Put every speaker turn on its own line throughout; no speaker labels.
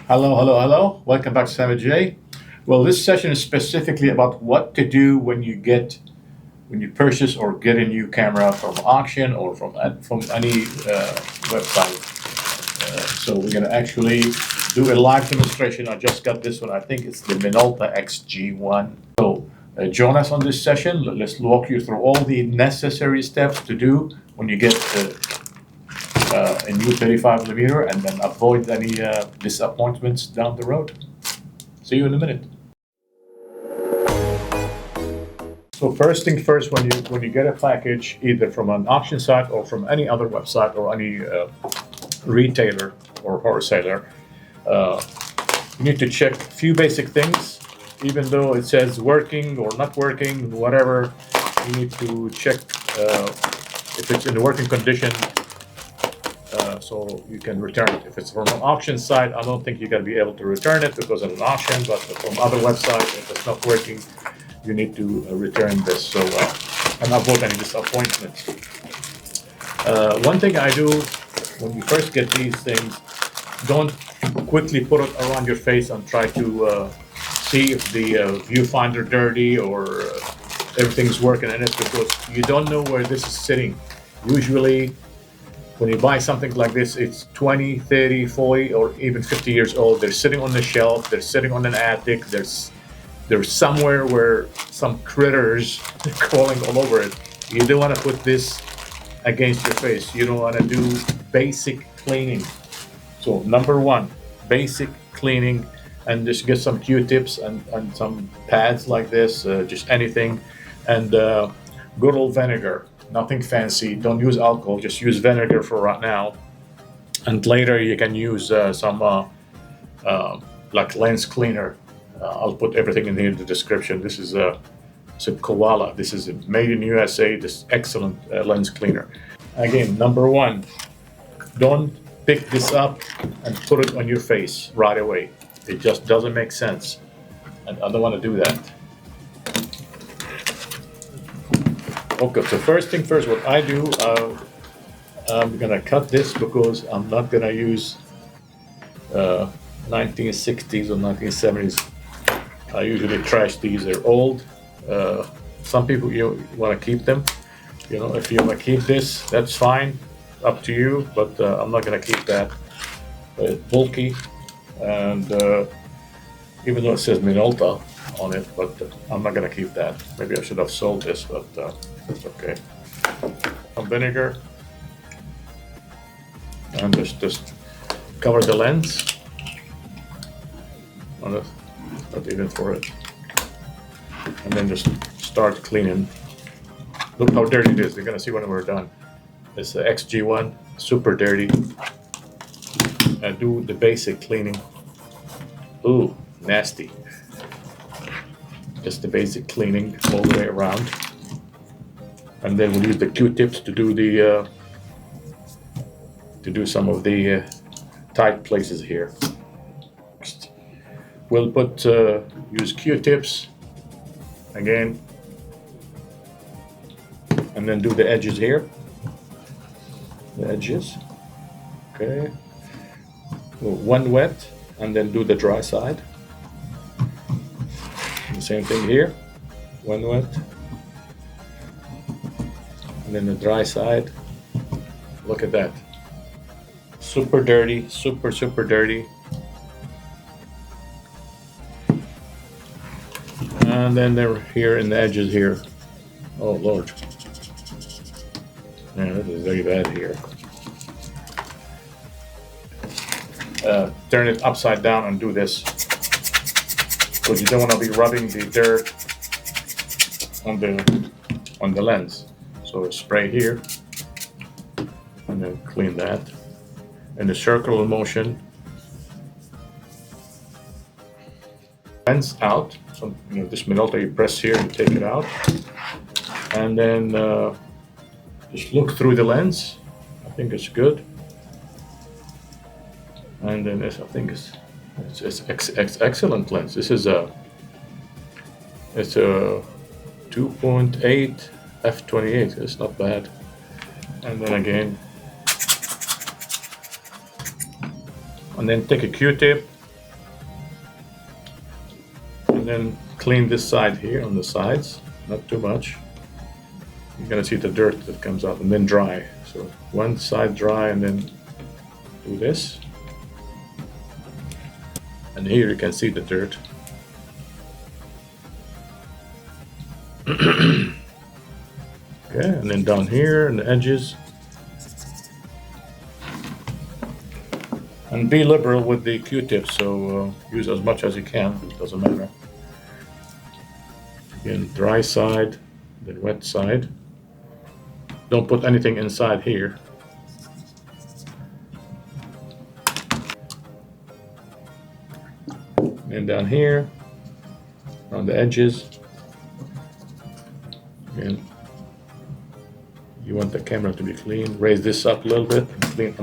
Hello, hello, hello. Welcome back to Savage J. Well, this session is specifically about what to do when you purchase or get a new camera from auction or from any website. So we're gonna actually do a live demonstration. I just got this one. I think it's the Minolta XG1. So join us on this session. Let's walk you through all the necessary steps to do when you get a new 35mm, and then avoid any disappointments down the road. See you in a minute. So first thing first, when you get a package either from an auction site or from any other website or any retailer or wholesaler, you need to check a few basic things. Even though it says working or not working, whatever, you need to check if it's in working condition. So you can return it. If it's from an auction site, I don't think you're going to be able to return it because of an auction, but from other websites, if it's not working, you need to return this. So, and avoid any disappointments. One thing I do when you first get these things, don't quickly put it around your face and try to see if the viewfinder dirty or everything's working in it, because you don't know where this is sitting. Usually, when you buy something like this, it's 20, 30, 40, or even 50 years old. They're sitting on the shelf, they're sitting on an attic, there's somewhere where some critters are crawling all over it. You don't want to put this against your face. You don't want to do basic cleaning. So number one, basic cleaning, and just get some Q-tips and some pads like this, just anything, and good old vinegar. Nothing fancy. Don't use alcohol. Just use vinegar for right now, and later you can use some like lens cleaner. I'll put everything in here in the description. This is it's a Koala. This is made in USA. This excellent lens cleaner. Again, number one, don't pick this up and put it on your face right away. It just doesn't make sense, and I don't want to do that. Okay, so first thing first, what I do, I'm gonna cut this because I'm not gonna use 1960s or 1970s. I usually trash these, they're old. Some people, you wanna keep them. You know, if you wanna keep this, that's fine, up to you, but I'm not gonna keep that. It's bulky, and even though it says Minolta on it, but I'm not gonna keep that. Maybe I should have sold this, but it's okay. Some vinegar, and just cover the lens on it, not even for it, and then just start cleaning. Look how dirty it is. You're gonna see when we're done. It's the XG1, super dirty. And do the basic cleaning. Ooh, nasty. Just the basic cleaning all the way around. And then we'll use the Q-tips to do some of the tight places here. We'll use Q-tips again, and then do the edges here. The edges, okay. One wet, and then do the dry side. The same thing here, one wet. And then the dry side, look at that. Super dirty, super dirty. And then they're here in the edges here. Oh Lord. Man, this is very bad here. Turn it upside down and do this, because you don't want to be rubbing the dirt on the lens. So spray here, and then clean that in a circular motion. Lens out. So this Minolta, you press here and take it out, and then just look through the lens. I think it's good. And then this, I think it's excellent lens. This is it's a 2.8 f/28. It's not bad. And then again, and then take a Q-tip and then clean this side here on the sides, not too much. You're gonna see the dirt that comes out, and then dry. So one side dry, and then do this. And here you can see the dirt. Okay, and then down here in the edges. And be liberal with the Q-tips, so use as much as you can, it doesn't matter. Again, dry side, then wet side. Don't put anything inside here. And down here, on the edges. Again, you want the camera to be clean. Raise this up a little bit and clean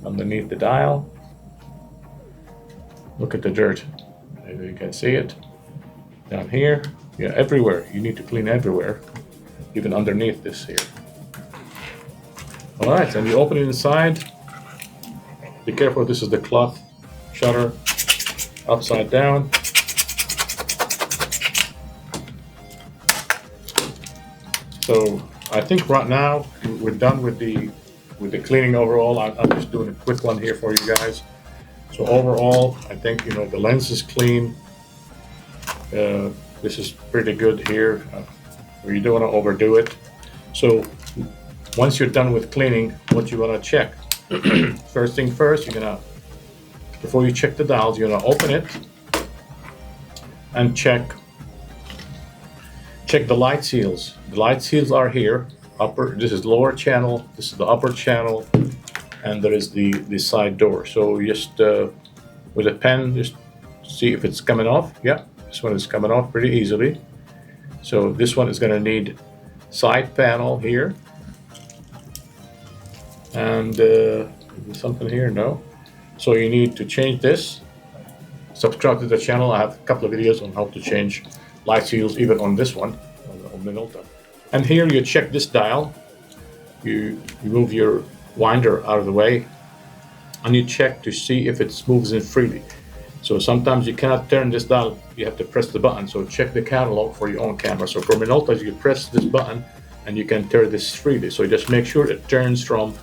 underneath the dial. Look at the dirt. Maybe you can see it. Down here, yeah, everywhere. You need to clean everywhere, even underneath this here. All right, and you open it inside. Be careful, this is the cloth shutter, upside down. So I think right now we're done with the cleaning overall. I'm just doing a quick one here for you guys. So overall, I think the lens is clean. This is pretty good here. You don't want to overdo it. So once you're done with cleaning, what you want to check? First thing first, before you check the dials, you're gonna open it and check the light seals. The light seals are here. This is lower channel, this is the upper channel, and there is the side door. So just with a pen, just see if it's coming off. Yeah, this one is coming off pretty easily. So this one is gonna need side panel here. And something here, no. So you need to change this. Subscribe to the channel. I have a couple of videos on how to change light seals, even on this one, on Minolta. And here you check this dial. You move your winder out of the way, and you check to see if it moves in freely. So sometimes you cannot turn this dial. You have to press the button. So check the catalog for your own camera. So for Minolta, you press this button, and you can turn this freely. So just make sure it turns from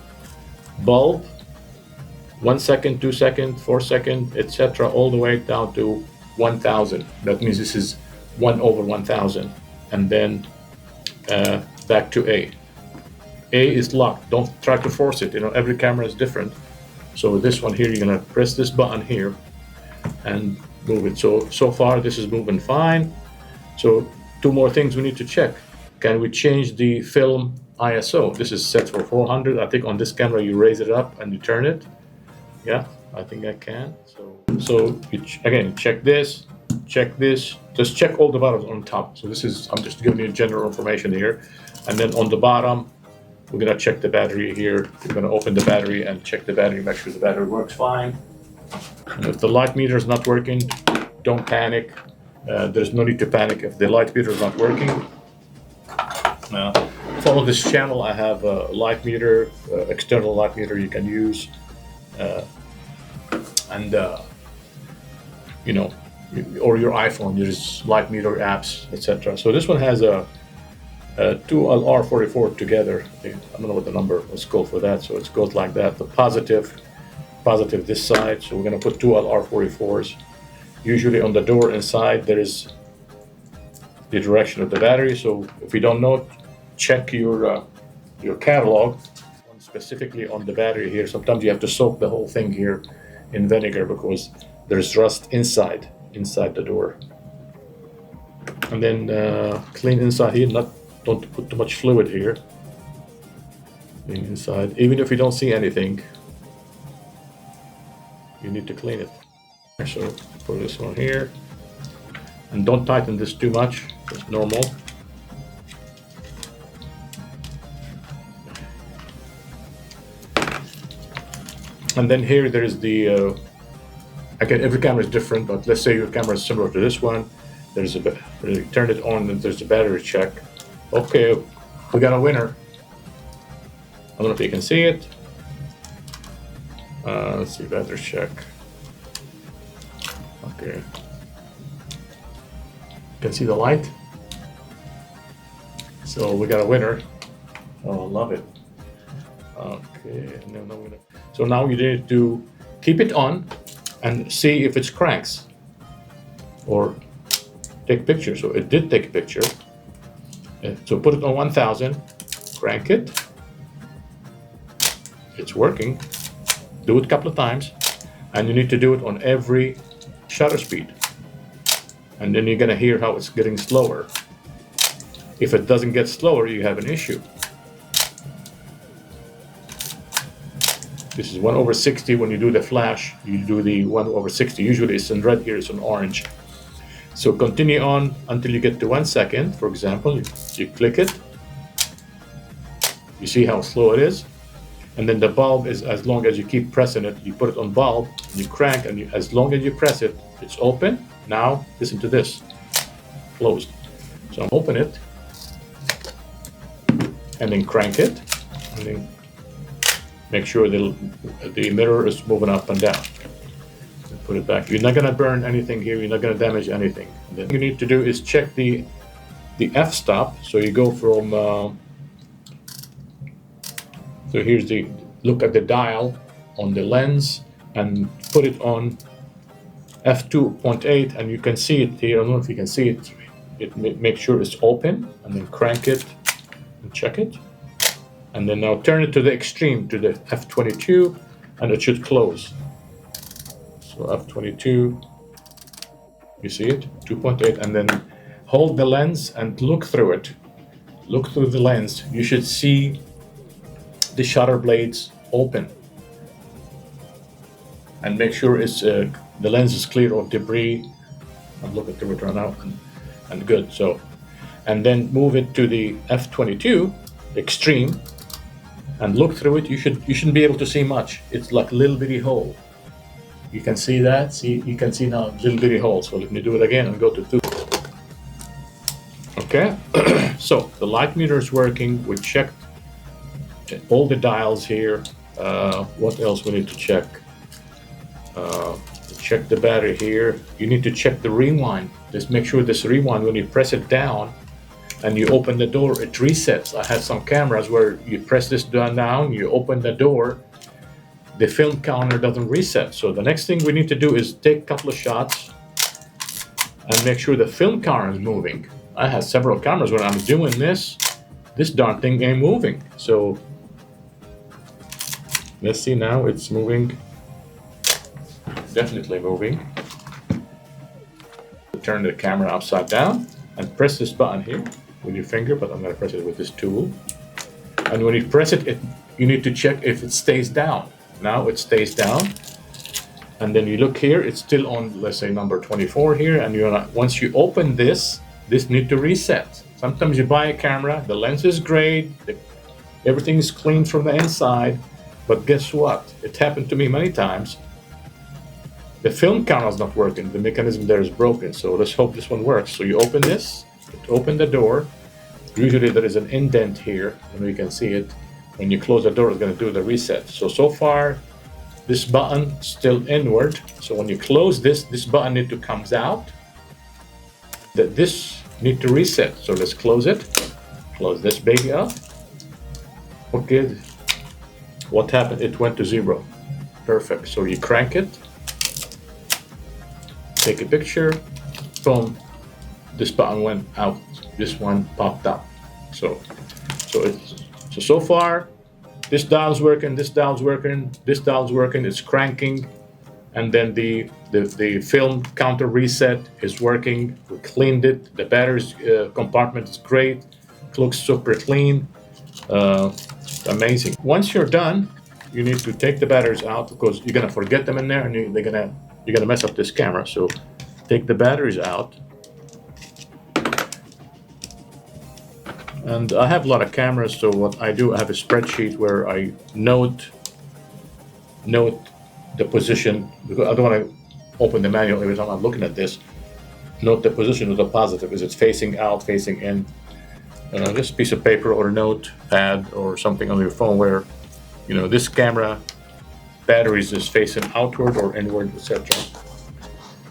bulb 1 second, 2 seconds, 4 seconds, etc., all the way down to 1000. That means this is 1/1000, and then back to A. A is locked. Don't try to force it. Every camera is different. So this one here, you're gonna press this button here and move it. So far this is moving fine. So two more things we need to check. Can we change the film ISO? This is set for 400. I think on this camera you raise it up and you turn it. Yeah, I think I can. So again, check this, just check all the buttons on top. So I'm just giving you general information here. And then on the bottom, we're gonna check the battery here. We're gonna open the battery and check the battery, make sure the battery works fine. And if the light meter is not working, don't panic. There's no need to panic if the light meter is not working. Follow this channel. I have a light meter, external light meter you can use. Or your iPhone, there's light meter apps, etc. So this one has two LR44 together. I don't know what the number was called for that, so it goes like that. The positive this side, so we're going to put two LR44s. Usually on the door inside there is the direction of the battery, so if you don't know, check your catalog, specifically on the battery here. Sometimes you have to soak the whole thing here in vinegar because there's rust inside the door. And then clean inside here. Don't put too much fluid here. Clean inside, even if you don't see anything, you need to clean it. So put this one here, and don't tighten this too much. It's normal. And then here there is the again, every camera is different, but let's say your camera is similar to this one. There's you turn it on and there's a battery check. Okay, we got a winner. I don't know if you can see it. Let's see, battery check. Okay, can see the light. So we got a winner. Oh, love it. Okay, so now you need to keep it on and see if it cranks or take picture. So it did take a picture. So put it on 1000, crank it. It's working. Do it a couple of times, and you need to do it on every shutter speed. And then you're gonna hear how it's getting slower. If it doesn't get slower, you have an issue. This is 1/60. When you do the flash, you do the 1/60. Usually it's in red, here it's in orange. So continue on until you get to 1 second. For example, you click it. You see how slow it is? And then the bulb is, as long as you keep pressing it, you put it on bulb, you crank, and as long as you press it, it's open. Now, listen to this. Closed. So open it, and then crank it, and then make sure the mirror is moving up and down. And put it back. You're not gonna burn anything here, you're not gonna damage anything. And then what you need to do is check the f-stop. So you go from, so here's look at the dial on the lens and put it on f2.8, and you can see it here. I don't know if you can see it. Make sure it's open, and then crank it and check it. And then now turn it to the extreme, to the f22, and it should close. So f22, you see it, 2.8, and then hold the lens and look through it. Look through the lens. You should see the shutter blades open. And make sure it's the lens is clear of debris. I'm looking through it right now, and good. So, and then move it to the f22 extreme, and look through it. You shouldn't be able to see much. It's like a little bitty hole. You can see that. See, you can see now little bitty hole. So let me do it again and go to 2. Okay. So the light meter is working. We checked all the dials here. What else we need to check? Check the battery here. You need to check the rewind. Just make sure this rewind, when you press it down and you open the door, it resets. I have some cameras where you press this down, you open the door, the film counter doesn't reset. So the next thing we need to do is take a couple of shots and make sure the film counter is moving. I have several cameras when I'm doing this darn thing ain't moving. So let's see, now it's moving. Definitely moving. Turn the camera upside down and press this button here with your finger, but I'm going to press it with this tool. And when you press it, you need to check if it stays down. Now it stays down. And then you look here, it's still on, let's say, number 24 here. And once you open this needs to reset. Sometimes you buy a camera, the lens is great, everything is clean from the inside, but guess what? It happened to me many times. The film counter is not working. The mechanism there is broken. So let's hope this one works. So you open this, open the door. Usually there is an indent here, and you can see it. When you close the door, it's going to do the reset. So far, this button is still inward. So when you close this button need to comes out. This need to reset. So let's close it. Close this baby up. Okay. What happened? It went to 0. Perfect. So you crank it. Take a picture, boom, this button went out, this one popped up. So far, this dial's working, this dial's working, this dial's working, it's cranking, and then the film counter reset is working. We cleaned it, the battery compartment is great, it looks super clean, amazing. Once you're done, you need to take the batteries out because you're gonna forget them in there, and you're gonna mess up this camera. So take the batteries out. And I have a lot of cameras, so what I do, I have a spreadsheet where I note the position, because I don't want to open the manual every time I'm looking at this. Note the position of the positive. Is it facing out, facing in? Just a piece of paper or a notepad or something on your phone where, this camera batteries is facing outward or inward, etc.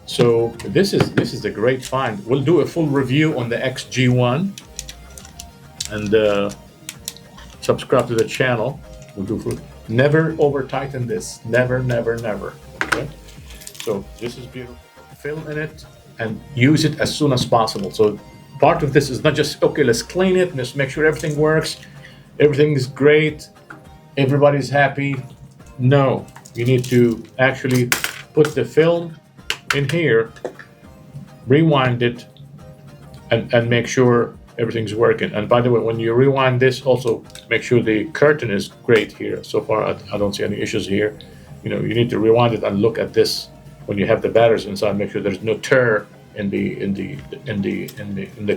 So this is a great find. We'll do a full review on the XG1, and subscribe to the channel. We'll do full. Never over tighten this. Never, never, never. Okay. So this is beautiful. Film in it and use it as soon as possible. So part of this is not just, okay, let's clean it, let's make sure everything works, everything is great, everybody's happy. No, you need to actually put the film in here, rewind it, and make sure everything's working. And by the way, when you rewind this, also make sure the curtain is great here. So far, I don't see any issues here. You know, you need to rewind it and look at this when you have the batteries inside. Make sure there's no tear in the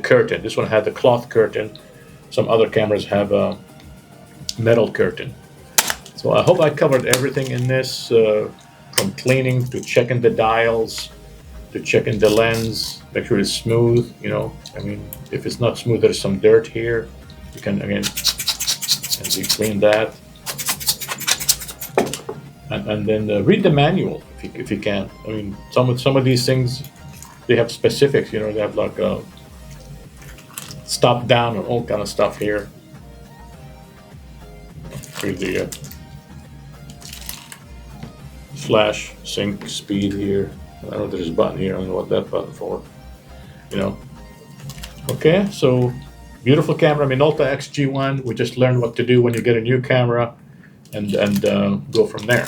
curtain. This one had the cloth curtain. Some other cameras have a metal curtain. So I hope I covered everything in this, from cleaning to checking the dials, to checking the lens, make sure it's smooth. You know, I mean, if it's not smooth, there's some dirt here. You can again clean that, and then read the manual if you can. I mean, some of these things, they have specifics. You know, they have like stop down and all kind of stuff here. Read the flash sync speed here. I don't know if there's a button here. I don't know what that button for. You know. Okay, so beautiful camera, Minolta XG1. We just learned what to do when you get a new camera, and go from there.